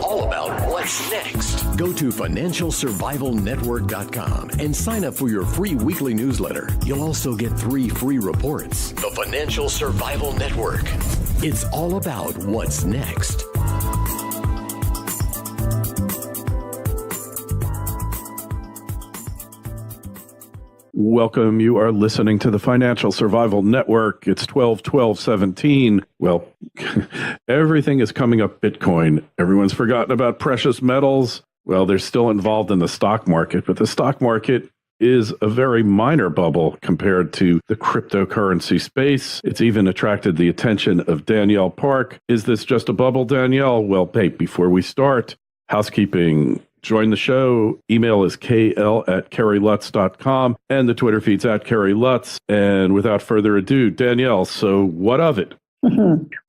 all about what's next. Go to financialsurvivalnetwork.com and sign up for your free weekly newsletter. You'll also get 3 free reports. The Financial Survival Network. It's all about what's next. Welcome. You are listening to the Financial Survival Network. It's 12/12/17. Well, everything is coming up Bitcoin. Everyone's forgotten about precious metals. Well, they're still involved in the stock market, but the stock market is a very minor bubble compared to the cryptocurrency space. It's even attracted the attention of Danielle Park. Is this just a bubble, Danielle? Well, hey, before we start, housekeeping. Join the show. Email is kl@kerrylutz.com and the Twitter feed's @KerryLutz. And without further ado, Danielle, so what of it?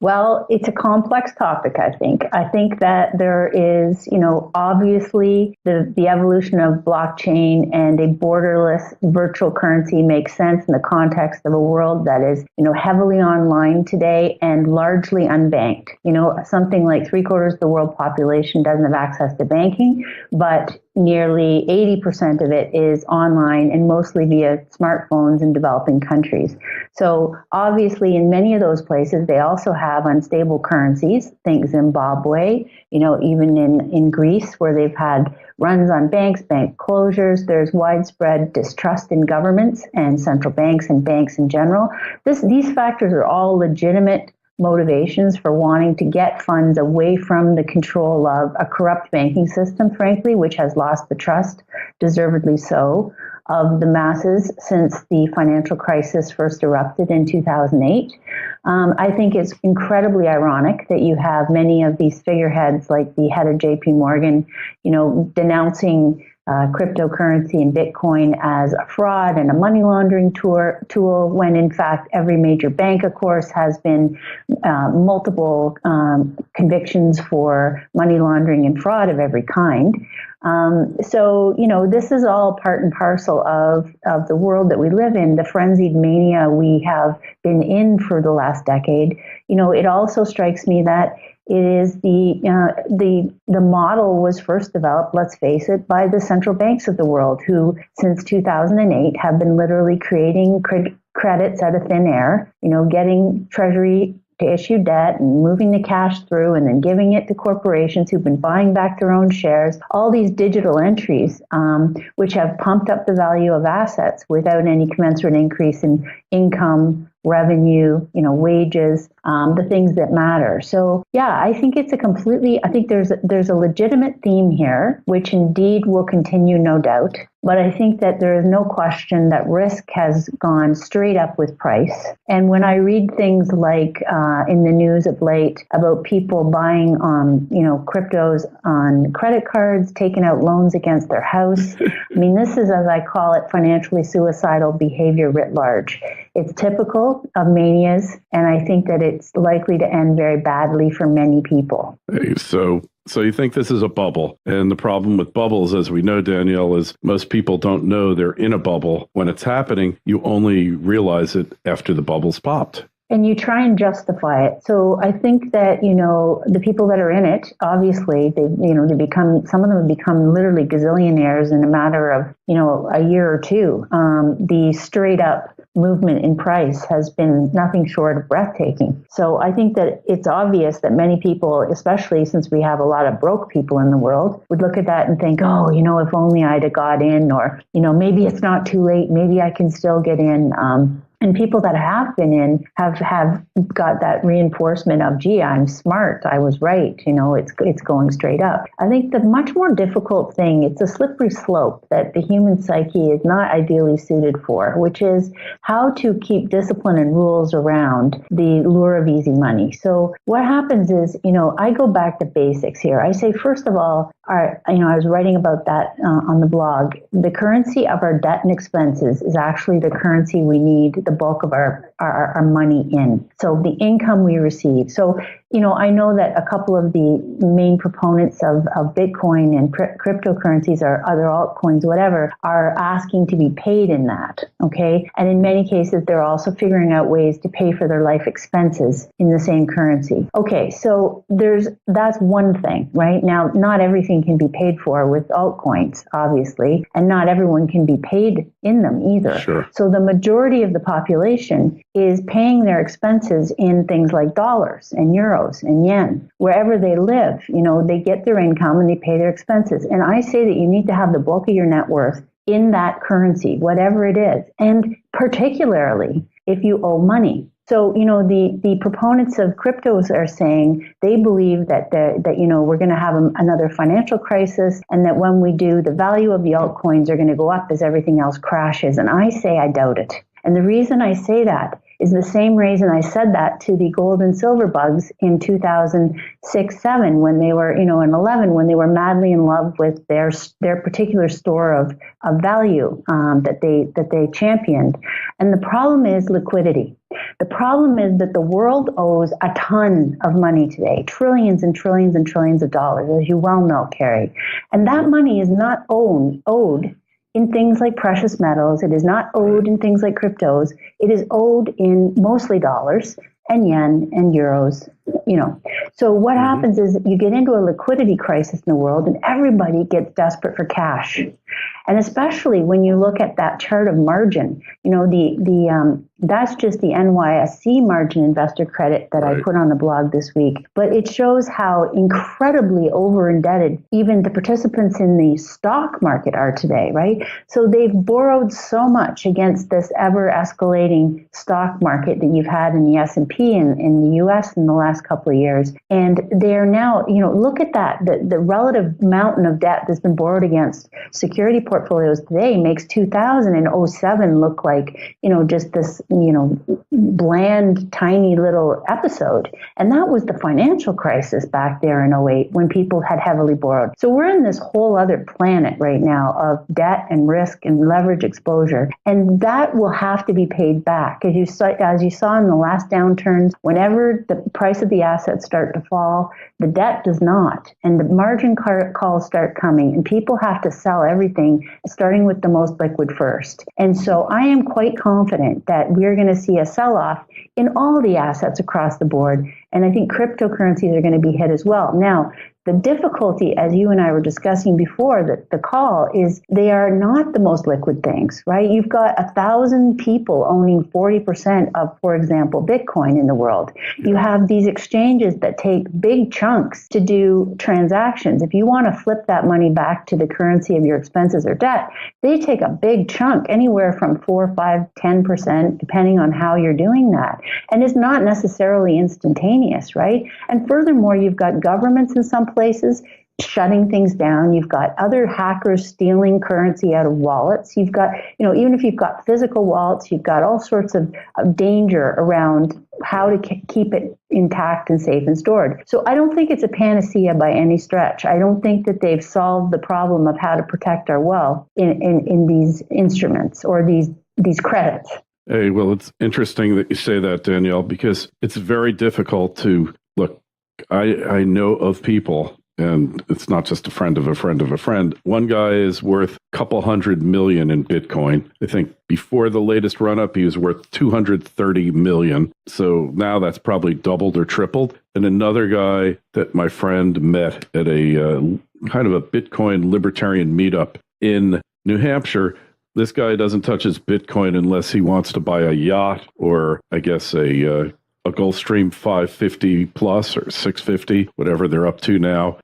Well, it's a complex topic, I think. I think that there is, obviously the evolution of blockchain and a borderless virtual currency makes sense in the context of a world that is, heavily online today and largely unbanked. Something like 3/4 of the world population doesn't have access to banking, but nearly 80% of it is online and mostly via smartphones in developing countries. So obviously in many of those places, they also have unstable currencies, think Zimbabwe, even in Greece where they've had runs on banks, bank closures. There's widespread distrust in governments and central banks and banks in general. These factors are all legitimate motivations for wanting to get funds away from the control of a corrupt banking system, frankly, which has lost the trust, deservedly so, of the masses since the financial crisis first erupted in 2008. I think it's incredibly ironic that you have many of these figureheads like the head of JP Morgan, denouncing cryptocurrency and Bitcoin as a fraud and a money laundering tool, when in fact every major bank, of course, has been multiple convictions for money laundering and fraud of every kind. So, this is all part and parcel of the world that we live in, the frenzied mania we have been in for the last decade. It also strikes me that it is the model was first developed, let's face it, by the central banks of the world, who since 2008 have been literally creating credits out of thin air, getting Treasury to issue debt and moving the cash through and then giving it to corporations who've been buying back their own shares, all these digital entries, which have pumped up the value of assets without any commensurate increase in income, revenue, wages, the things that matter. So yeah, I think it's I think there's a legitimate theme here, which indeed will continue, no doubt. But I think that there is no question that risk has gone straight up with price. And when I read things like in the news of late about people buying cryptos on credit cards, taking out loans against their house, I mean, this is, as I call it, financially suicidal behavior writ large. It's typical of manias, and I think that it's likely to end very badly for many people. Hey, so you think this is a bubble. And the problem with bubbles, as we know, Danielle, is most people don't know they're in a bubble. When it's happening, you only realize it after the bubble's popped. And you try and justify it. So I think that, the people that are in it, obviously, some of them have become literally gazillionaires in a matter of, a year or two. The straight up movement in price has been nothing short of breathtaking. So I think that it's obvious that many people, especially since we have a lot of broke people in the world, would look at that and think, oh, if only I'd have got in, or, maybe it's not too late. Maybe I can still get in. And people that have been in have got that reinforcement of, gee, I'm smart. I was right. It's going straight up. I think the much more difficult thing, it's a slippery slope that the human psyche is not ideally suited for, which is how to keep discipline and rules around the lure of easy money. So what happens is, I go back to basics here. I say, first of all, I was writing about that on the blog. The currency of our debt and expenses is actually the currency we need the bulk of our money in. So the income we receive. So, I know that a couple of the main proponents of Bitcoin and cryptocurrencies or other altcoins, whatever, are asking to be paid in that. Okay. And in many cases, they're also figuring out ways to pay for their life expenses in the same currency. Okay. So that's one thing, right? Now, not everything can be paid for with altcoins, obviously, and not everyone can be paid in them either. Sure. So the majority of the population is paying their expenses in things like dollars and euros and yen. Wherever they live, they get their income and they pay their expenses. And I say that you need to have the bulk of your net worth in that currency, whatever it is, and particularly if you owe money. So, the proponents of cryptos are saying they believe that we're going to have another financial crisis, and that when we do, the value of the altcoins are going to go up as everything else crashes. And I say I doubt it. And the reason I say that is the same reason I said that to the gold and silver bugs in 2006-7 when they were, and 11 when they were madly in love with their particular store of value that they championed. And the problem is liquidity. The problem is that the world owes a ton of money today, trillions and trillions and trillions of dollars, as you well know, Carrie. And that money is not owed in things like precious metals. It is not owed in things like cryptos. It is owed in mostly dollars and yen and euros, So what happens is you get into a liquidity crisis in the world and everybody gets desperate for cash. And especially when you look at that chart of margin, that's just the NYSE margin investor credit that I put on the blog this week. But it shows how incredibly over indebted even the participants in the stock market are today, right? So they've borrowed so much against this ever escalating stock market that you've had in the S&P in the US in the last couple of years. And they're now, look at that. The relative mountain of debt that's been borrowed against security portfolios today makes 2007 look like, just this, bland, tiny little episode. And that was the financial crisis back there in 2008 when people had heavily borrowed. So we're in this whole other planet right now of debt and risk and leverage exposure. And that will have to be paid back. As you saw in the last downturns, whenever the price of the assets start to fall, the debt does not. And the margin calls start coming and people have to sell everything, starting with the most liquid first. And so I am quite confident that we're going to see a sell-off in all the assets across the board. And I think cryptocurrencies are going to be hit as well. Now, the difficulty, as you and I were discussing before the call, is they are not the most liquid things, right? You've got 1,000 people owning 40% of, for example, Bitcoin in the world. You have these exchanges that take big chunks to do transactions. If you want to flip that money back to the currency of your expenses or debt, they take a big chunk, anywhere from 4, 5, 10%, depending on how you're doing that. And it's not necessarily instantaneous, right? And furthermore, you've got governments in some places shutting things down. You've got other hackers stealing currency out of wallets. You've got, even if you've got physical wallets, you've got all sorts of danger around how to keep it intact and safe and stored. So I don't think it's a panacea by any stretch. I don't think that they've solved the problem of how to protect our wealth in these instruments or these credits. Hey, well, it's interesting that you say that, Danielle, because it's very difficult to look. I know of people, and it's not just a friend of a friend of a friend. One guy is worth a couple $100 million in Bitcoin. I think before the latest run up, he was worth $230 million. So now that's probably doubled or tripled. And another guy that my friend met at a kind of a Bitcoin libertarian meetup in New Hampshire. This guy doesn't touch his Bitcoin unless he wants to buy a yacht or, I guess, a Gulfstream 550 plus or 650, whatever they're up to now.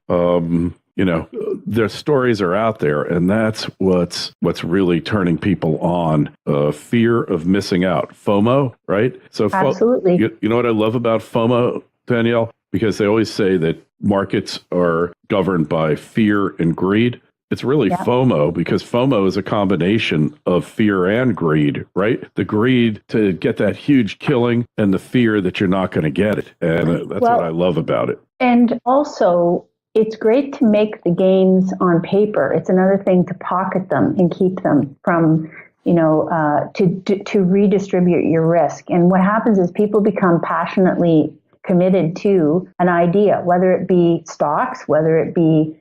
Their stories are out there, and that's what's really turning people on. Fear of missing out, FOMO, right? So, absolutely. You know what I love about FOMO, Danielle? Because they always say that markets are governed by fear and greed. It's really FOMO, because FOMO is a combination of fear and greed, right? The greed to get that huge killing and the fear that you're not going to get it. And that's what I love about it. And also, it's great to make the gains on paper. It's another thing to pocket them and keep them from, to redistribute your risk. And what happens is people become passionately committed to an idea, whether it be stocks, whether it be,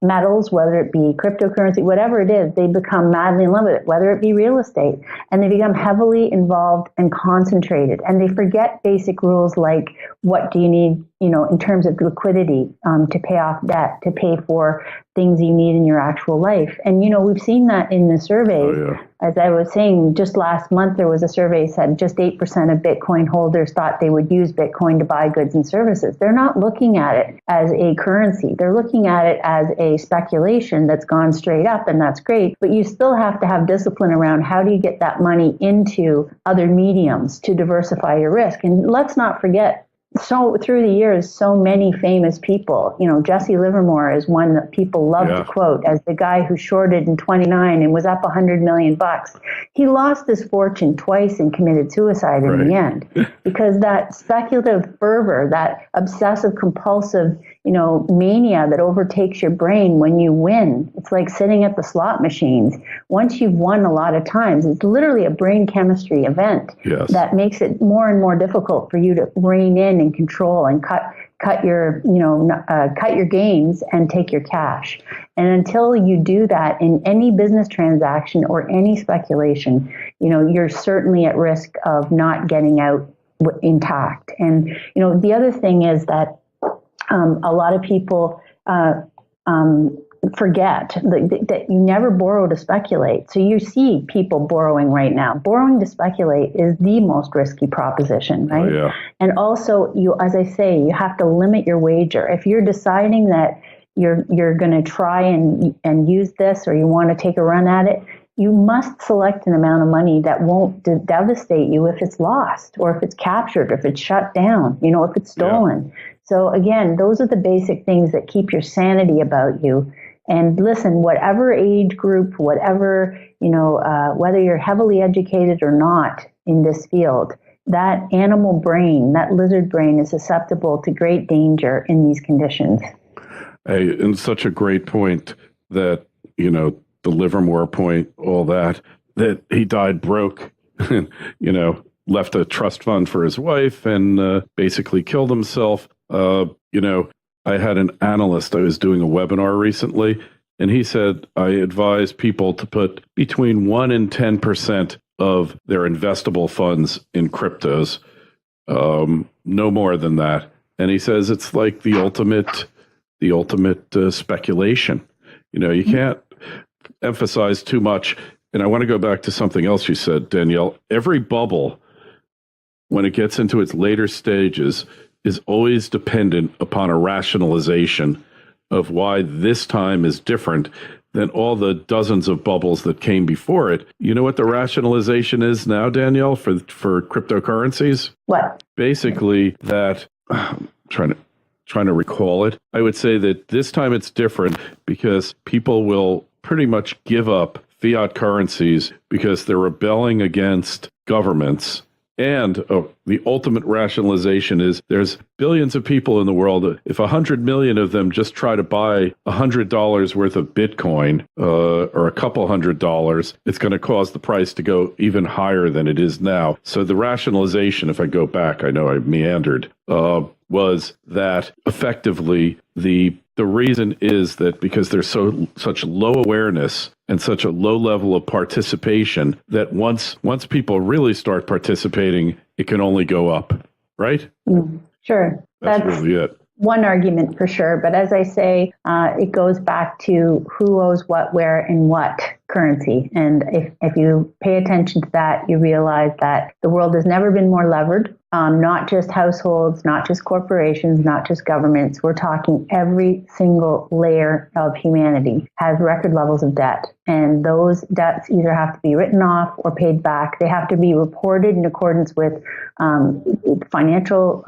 metals, whether it be cryptocurrency, whatever it is, they become madly in love with it, whether it be real estate, and they become heavily involved and concentrated. And they forget basic rules like what do you need, in terms of liquidity, to pay off debt, to pay for things you need in your actual life. And, we've seen that in the surveys. Oh, yeah. As I was saying, just last month, there was a survey that said just 8% of Bitcoin holders thought they would use Bitcoin to buy goods and services. They're not looking at it as a currency. They're looking at it as a speculation that's gone straight up, and that's great. But you still have to have discipline around how do you get that money into other mediums to diversify your risk. And let's not forget, so through the years, so many famous people, Jesse Livermore is one that people love to quote as the guy who shorted in 29 and was up $100 million. He lost his fortune twice and committed suicide in the end because that speculative fervor, that obsessive compulsive, mania that overtakes your brain when you win. It's like sitting at the slot machines. Once you've won a lot of times, it's literally a brain chemistry event that makes it more and more difficult for you to rein in and control and cut your gains and take your cash. And until you do that in any business transaction or any speculation, you're certainly at risk of not getting out intact. And the other thing is that a lot of people forget that you never borrow to speculate. So you see people borrowing right now. Borrowing to speculate is the most risky proposition, right? Oh, yeah. And also, as I say, you have to limit your wager. If you're deciding that you're going to try and use this, or you want to take a run at it, you must select an amount of money that won't devastate you if it's lost, or if it's captured, if it's shut down, if it's stolen. Yeah. So again, those are the basic things that keep your sanity about you. And listen, whatever age group, whatever, whether you're heavily educated or not in this field, that animal brain, that lizard brain is susceptible to great danger in these conditions. Hey, and such a great point that, the Livermore point, all that he died broke, left a trust fund for his wife and basically killed himself. I had an analyst, I was doing a webinar recently, and he said, I advise people to put between 1% and 10% of their investable funds in cryptos, no more than that. And he says it's like the ultimate speculation. You can't emphasize too much. And I want to go back to something else you said, Danielle. Every bubble, when it gets into its later stages, is always dependent upon a rationalization of why this time is different than all the dozens of bubbles that came before it. You know what the rationalization is now, Danielle, for cryptocurrencies? What? Basically that, trying to recall it, I would say that this time it's different because people will pretty much give up fiat currencies because they're rebelling against governments. And the ultimate rationalization is there's billions of people in the world. If 100 million of them just try to buy $100 worth of Bitcoin or a couple $100, it's going to cause the price to go even higher than it is now. So the rationalization, if I go back, I know I meandered, was that effectively the reason is that because there's such low awareness and such a low level of participation that once people really start participating, it can only go up, right? Sure. That's really it. One argument for sure. But as I say, it goes back to who owes what, where, and what currency. And if you pay attention to that, you realize that the world has never been more levered. Not just households, not just corporations, not just governments. We're talking every single layer of humanity has record levels of debt. And those debts either have to be written off or paid back. They have to be reported in accordance with financial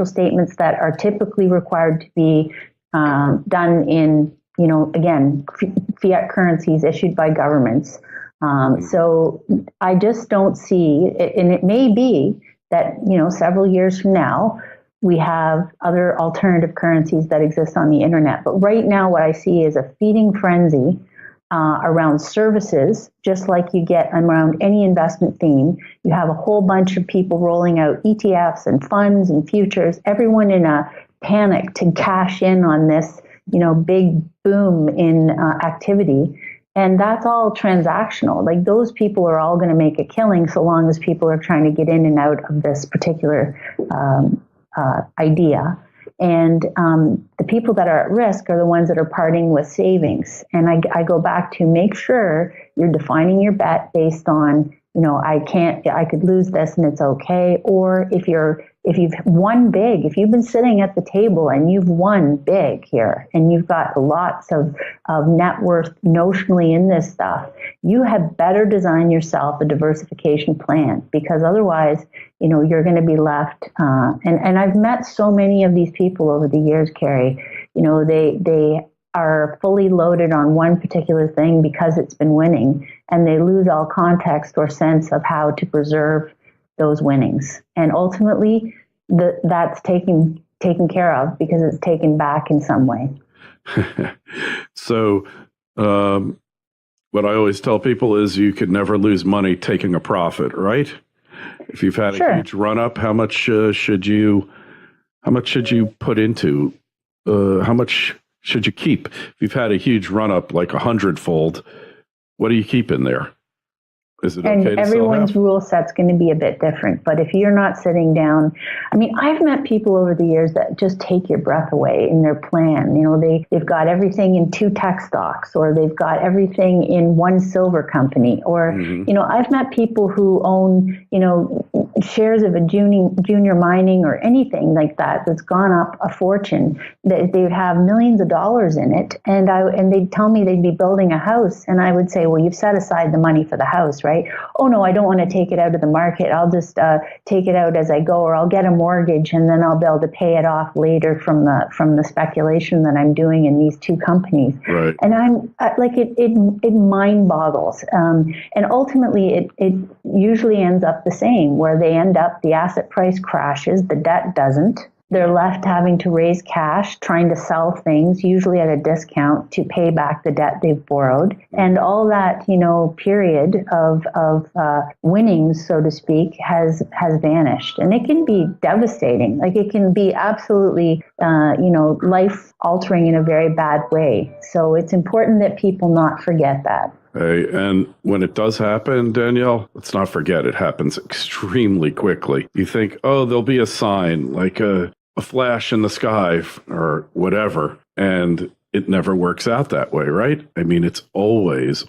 statements that are typically required to be done in, again, fiat currencies issued by governments. So I just don't see, and it may be that, several years from now, we have other alternative currencies that exist on the internet. But right now, what I see is a feeding frenzy around services, just like you get around any investment theme. You have a whole bunch of people rolling out ETFs and funds and futures, everyone in a panic to cash in on this, big boom in activity. And that's all transactional. Like those people are all going to make a killing so long as people are trying to get in and out of this particular idea. And the people that are at risk are the ones that are parting with savings. And I go back to make sure you're defining your bet based on, I could lose this and it's okay. Or if you've won big, if you've been sitting at the table and you've won big here and you've got lots of net worth notionally in this stuff, you had better design yourself a diversification plan, because otherwise, you're going to be left. And I've met so many of these people over the years, Carrie. They are fully loaded on one particular thing because it's been winning, and they lose all context or sense of how to preserve those winnings. And ultimately, that's taken care of because it's taken back in some way. So what I always tell people is you could never lose money taking a profit, right? If you've had a huge run up, how much should you put into? How much should you keep? If you've had a huge run up, like 100-fold, what do you keep in there? Is it okay to everyone's rule set's going to be a bit different. But if you're not sitting down, I've met people over the years that just take your breath away in their plan. They've got everything in 2 tech stocks, or they've got everything in one silver company. Or, I've met people who own, shares of a junior mining or anything like that that's gone up a fortune. That they would have millions of dollars in it. And they'd tell me they'd be building a house. And I would say, well, you've set aside the money for the house, right? Oh, no, I don't want to take it out of the market. I'll just take it out as I go, or I'll get a mortgage and then I'll be able to pay it off later from the speculation that I'm doing in these 2 companies. Right. And I'm it mind boggles. And ultimately, it usually ends up the same, where they end up, the asset price crashes, the debt doesn't. They're left having to raise cash, trying to sell things, usually at a discount, to pay back the debt they've borrowed. And all that, period of winnings, so to speak, has vanished. And it can be devastating. Like it can be absolutely, life altering in a very bad way. So it's important that people not forget that. Hey, and when it does happen, Danielle, let's not forget it happens extremely quickly. You think, oh, there'll be a sign, like a flash in the sky or whatever, and it never works out that way, right? It's always.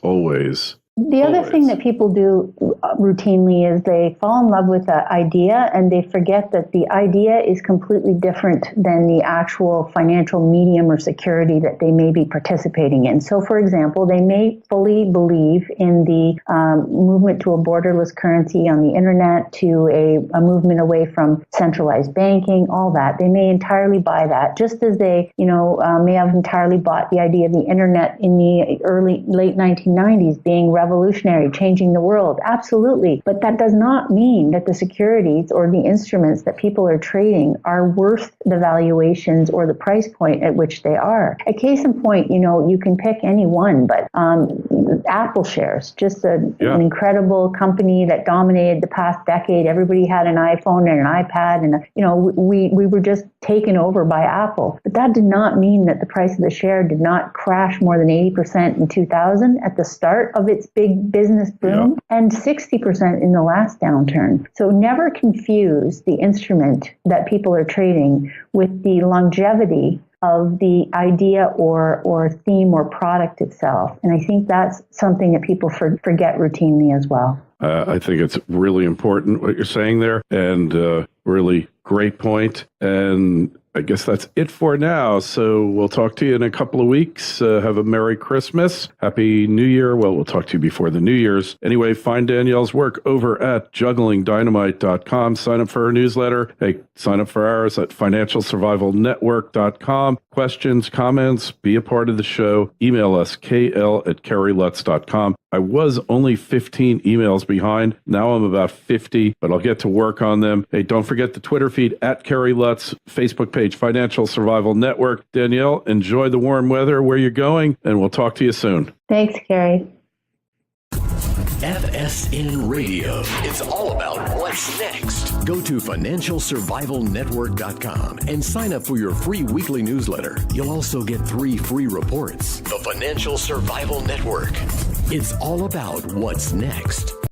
The other thing that people do routinely is they fall in love with the idea and they forget that the idea is completely different than the actual financial medium or security that they may be participating in. So, for example, they may fully believe in the movement to a borderless currency on the internet, to a movement away from centralized banking, all that. They may entirely buy that, just as they, may have entirely bought the idea of the internet in the late 1990s being revolutionary, changing the world. Absolutely. But that does not mean that the securities or the instruments that people are trading are worth the valuations or the price point at which they are. A case in point, you can pick any one, but Apple shares, just an incredible company that dominated the past decade. Everybody had an iPhone and an iPad, and we were just taken over by Apple. But that did not mean that the price of the share did not crash more than 80% in 2000 at the start of its big business boom, and 60% in the last downturn. So never confuse the instrument that people are trading with the longevity of the idea or theme or product itself. And I think that's something that people forget routinely as well. I think it's really important what you're saying there, and really great point. And I guess that's it for now. So we'll talk to you in a couple of weeks. Have a Merry Christmas. Happy New Year. Well, we'll talk to you before the New Year's. Anyway, find Danielle's work over at jugglingdynamite.com. Sign up for her newsletter. Hey, sign up for ours at financialsurvivalnetwork.com. Questions, comments, be a part of the show. Email us, kl@kerrylutz.com. I was only 15 emails behind. Now I'm about 50, but I'll get to work on them. Hey, don't forget the Twitter feed at Kerry Lutz, Facebook page page, Financial Survival Network. Danielle, enjoy the warm weather where you're going, and we'll talk to you soon. Thanks, Gary. FSN Radio. It's all about what's next. Go to financialsurvivalnetwork.com and sign up for your free weekly newsletter. You'll also get 3 free reports. The Financial Survival Network. It's all about what's next.